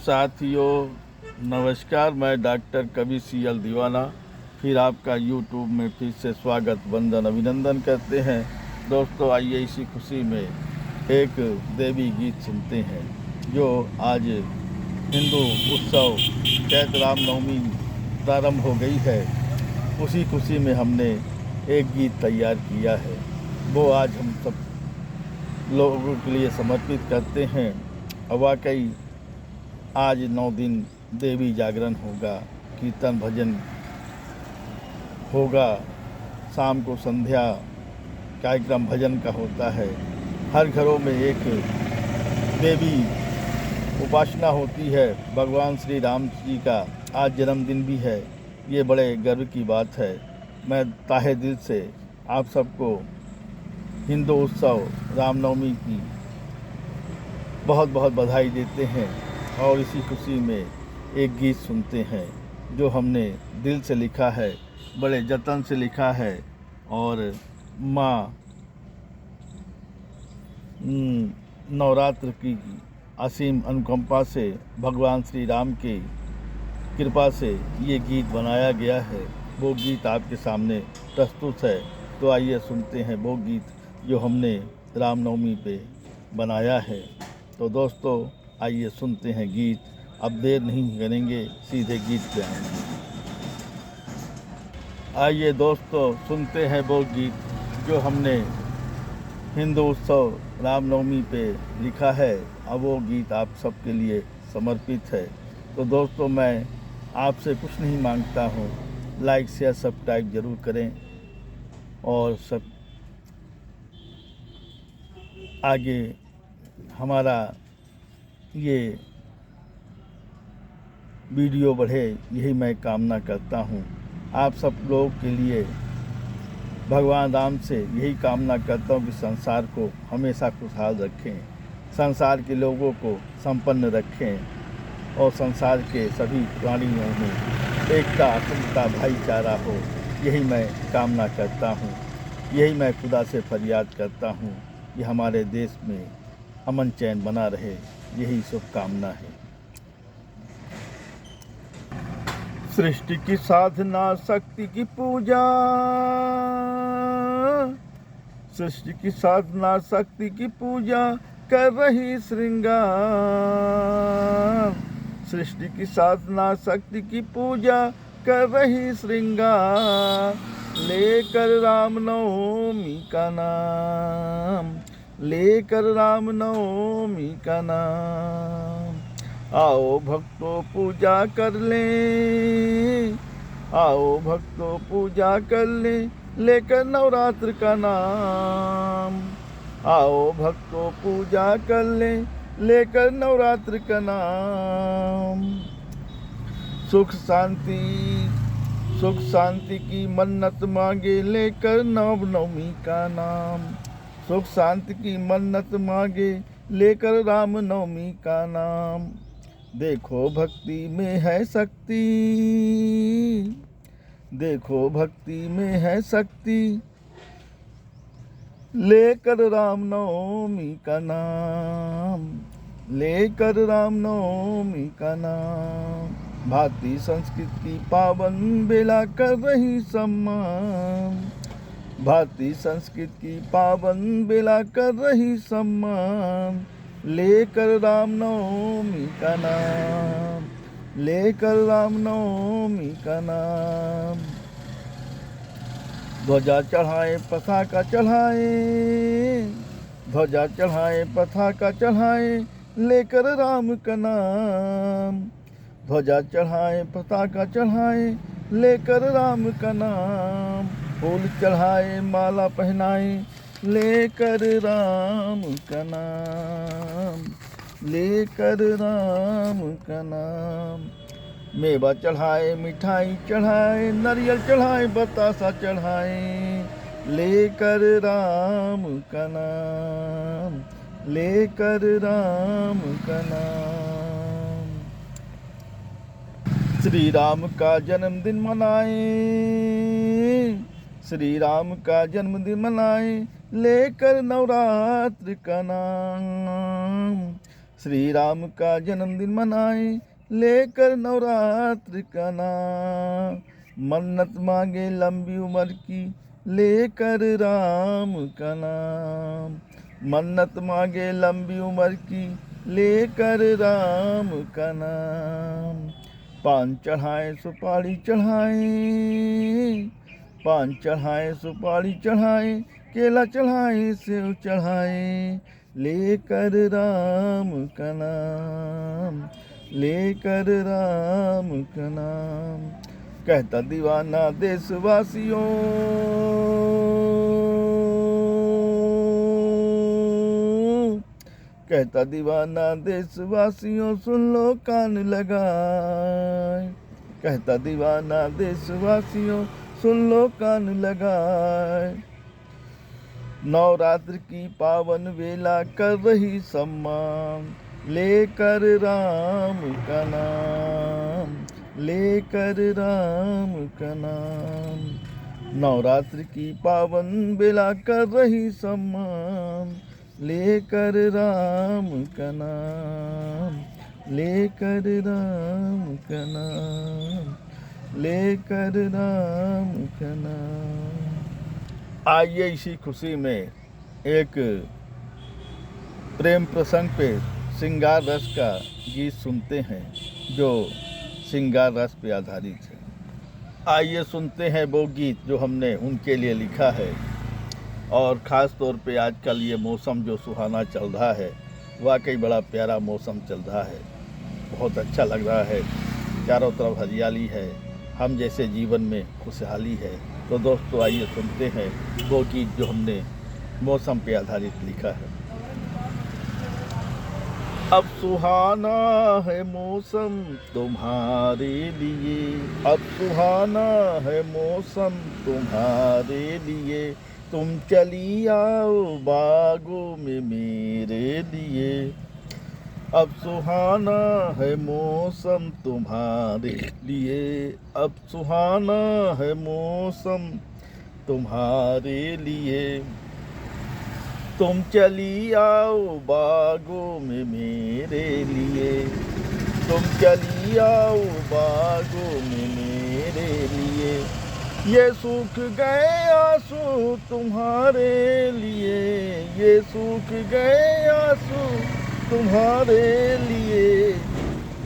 साथियों नमस्कार। मैं डॉक्टर कवि सीएल दीवाना फिर आपका यूट्यूब में फिर से स्वागत वंदन अभिनंदन करते हैं। दोस्तों आइए इसी खुशी में एक देवी गीत सुनते हैं जो आज हिंदू उत्सव चैत रामनवमी प्रारंभ हो गई है। उसी खुशी में हमने एक गीत तैयार किया है, वो आज हम सब लोगों के लिए समर्पित करते हैं। वाकई आज 9 दिन देवी जागरण होगा, कीर्तन भजन होगा, शाम को संध्या कार्यक्रम भजन का होता है। हर घरों में एक देवी उपासना होती है। भगवान श्री राम जी का आज जन्मदिन भी है, ये बड़े गर्व की बात है। मैं ताहे दिल से आप सबको हिंदू उत्सव रामनवमी की बहुत बहुत बधाई देते हैं और इसी खुशी में एक गीत सुनते हैं जो हमने दिल से लिखा है, बड़े जतन से लिखा है और माँ नवरात्र की असीम अनुकंपा से भगवान श्री राम के कृपा से ये गीत बनाया गया है। वो गीत आपके सामने प्रस्तुत है, तो आइए सुनते हैं वो गीत जो हमने रामनवमी पे बनाया है। तो दोस्तों आइए सुनते हैं गीत। अब देर नहीं करेंगे, सीधे गीत पे आएंगे। आइए दोस्तों सुनते हैं वो गीत जो हमने हिंदू उत्सव रामनवमी पे लिखा है। अब वो गीत आप सबके लिए समर्पित है। तो दोस्तों मैं आपसे कुछ नहीं मांगता हूँ, लाइक शेयर सब्सक्राइब ज़रूर करें और सब आगे हमारा ये वीडियो बढ़े, यही मैं कामना करता हूँ। आप सब लोगों के लिए भगवान राम से यही कामना करता हूँ कि संसार को हमेशा खुशहाल रखें, संसार के लोगों को संपन्न रखें और संसार के सभी प्राणियों में एकता अखंडता भाईचारा हो, यही मैं कामना करता हूँ। यही मैं खुदा से फरियाद करता हूँ कि हमारे देश में अमन चैन बना रहे, यही शुभकामना है। सृष्टि की साधना शक्ति की पूजा, सृष्टि की साधना शक्ति की पूजा कर रही श्रृंगार, सृष्टि की साधना शक्ति की पूजा कर रही श्रृंगार, लेकर रामनवमी का नाम, लेकर रामनवमी का नाम। आओ भक्तों पूजा कर लें, आओ भक्तों पूजा कर लें, लेकर नवरात्र का नाम। आओ भक्तों पूजा कर लें, लेकर नवरात्र का नाम। सुख शांति की मन्नत मांगे, लेकर नवनवमी का नाम। सुख शांति की मन्नत मांगे, लेकर रामनवमी का नाम। देखो भक्ति में है शक्ति, देखो भक्ति में है शक्ति, लेकर रामनवमी का नाम, लेकर रामनवमी का नाम। भारतीय संस्कृति की पावन बेला कर रही सम्मान, भारतीय संस्कृति की पावन बेला कर रही सम्मान, लेकर रामनवमी का नाम, लेकर रामनवमी का नाम। ध्वजा चढ़ाए पताका चढ़ाए, ध्वजा चढ़ाए पताका चढ़ाए, लेकर राम का नाम। ध्वजा चढ़ाए पताका चढ़ाए, लेकर राम का नाम। फूल चढ़ाए माला पहनाए, लेकर राम का नाम, लेकर राम का नाम। मेवा चढ़ाए मिठाई चढ़ाए, नारियल चढ़ाए बतासा चढ़ाए, लेकर राम का नाम, लेकर राम का नाम। श्री राम का जन्मदिन मनाए, श्री राम का जन्मदिन मनाए, लेकर नवरात्र का नाम। श्री राम का जन्मदिन मनाए लेकर नवरात्र का नाम। मन्नत मांगे लंबी उम्र की लेकर राम का नाम। मन्नत मांगे लंबी उम्र की लेकर राम का नाम। पान चढ़ाए सुपारी चढ़ाए, पान चढ़ाए सुपारी चढ़ाए, केला चढ़ाए सेव चढ़ाए, लेकर राम का नाम, लेकर राम का नाम। कहता दीवाना देशवासियों, कहता दीवाना देशवासियों सुन लो कान लगाए। कहता दीवाना देशवासियों सुन लो कान लगाए। नवरात्र की पावन वेला कर रही सम्मान, लेकर राम का नाम, लेकर राम का नाम। नवरात्र की पावन बेला कर रही सम्मान, लेकर राम का नाम, लेकर राम का नाम, लेकर राम का नाम। आइए इसी खुशी में एक प्रेम प्रसंग पे श्रृंगार रस का गीत सुनते हैं जो श्रृंगार रस पे आधारित है। आइए सुनते हैं वो गीत जो हमने उनके लिए लिखा है। और ख़ास तौर पे आजकल ये मौसम जो सुहाना चल रहा है, वाकई बड़ा प्यारा मौसम चल रहा है, बहुत अच्छा लग रहा है। चारों तरफ हरियाली है, हम जैसे जीवन में खुशहाली है। तो दोस्तों आइए सुनते हैं वो गीत जो हमने मौसम पे आधारित लिखा है। अब सुहाना है मौसम तुम्हारे लिए, अब सुहाना है मौसम तुम्हारे लिए, तुम चली आओ बागों में मेरे लिए। अब सुहाना है मौसम तुम्हारे लिए, अब सुहाना है मौसम तुम्हारे लिए, तुम चली आओ बागों में मेरे लिए, तुम चली आओ बागों में मेरे लिए। ये सूख गए आंसू तुम्हारे लिए, ये सूख गए आंसू तुम्हारे लिए,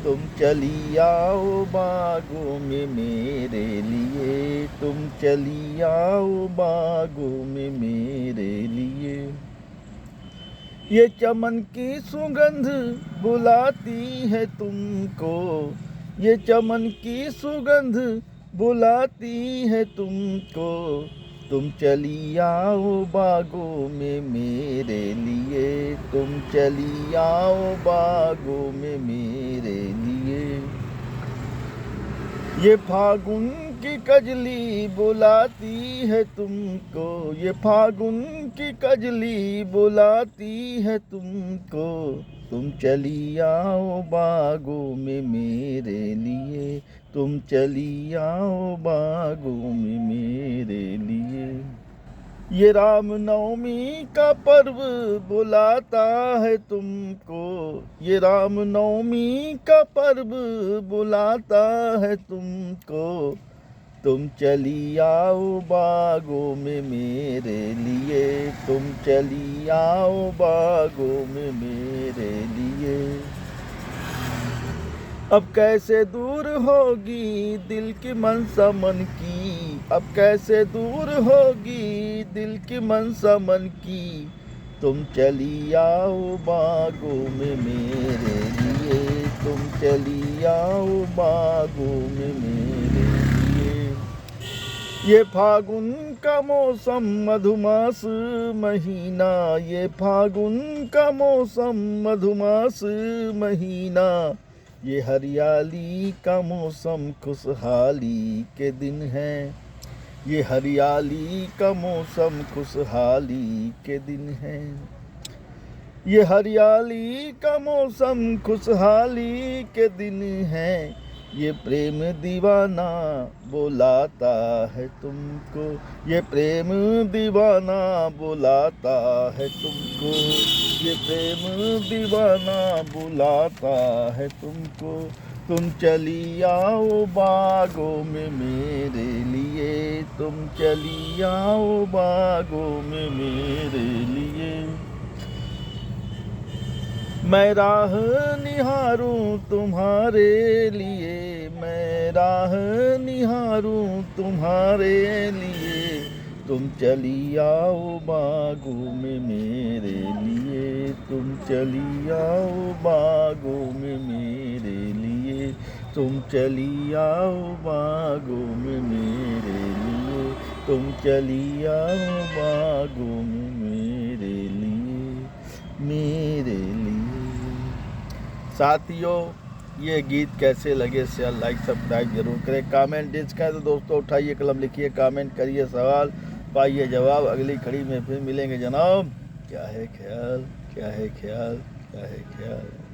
तुम चली आओ बागों में मेरे लिए, तुम चली आओ बागों में मेरे लिए। ये चमन की सुगंध बुलाती है तुमको, ये चमन की सुगंध बुलाती है तुमको, तुम चली आओ बागों में मेरे लिए, तुम चली आओ बागों में मेरे लिए। ये फागुन की कजली बुलाती है तुमको, ये फागुन की कजली बुलाती है तुमको, तुम चली आओ बागों में मेरे लिए, तुम चली आओ बागों में मेरे लिए। ये राम नवमी का पर्व बुलाता है तुमको, ये राम नवमी का पर्व बुलाता है तुमको, तुम चली आओ बागों में मेरे लिए, तुम चली आओ बागों में मेरे लिए। अब कैसे दूर होगी दिल की मनसा मन की, अब कैसे दूर होगी दिल की मनसा मन की, तुम चली आओ बागों में मेरे लिए, तुम चली आओ बागों में मेरे लिए। ये फागुन का मौसम मधुमास महीना, ये फागुन का मौसम मधुमास महीना, ये हरियाली का मौसम खुशहाली के दिन है, ये हरियाली का मौसम खुशहाली के दिन है, ये हरियाली का मौसम खुशहाली के दिन है। ये प्रेम दीवाना बुलाता है तुमको, ये प्रेम दीवाना बुलाता है तुमको, ये प्रेम दीवाना बुलाता है तुमको। तुम चली आओ बागों में मेरे लिए, तुम चली आओ बागों में मेरे लिए। मैं राह निहारूं तुम्हारे लिए, मैं राह निहारूं तुम्हारे लिए। तुम चली आओ बागों में मेरे लिए, तुम चली आओ बागों में मेरे लिए। तुम चली आओ बागों में मेरे लिए, तुम चली आओ बागों में मेरे लिए, मेरे लिए। साथियों, ये गीत कैसे लगे शेयर लाइक सब्सक्राइब जरूर करें। कमेंट डिस्क है तो दोस्तों उठाइए कलम, लिखिए, कमेंट करिए, सवाल पाइए जवाब। अगली कड़ी में फिर मिलेंगे जनाब। क्या है ख्याल, क्या है ख्याल, क्या है ख्याल।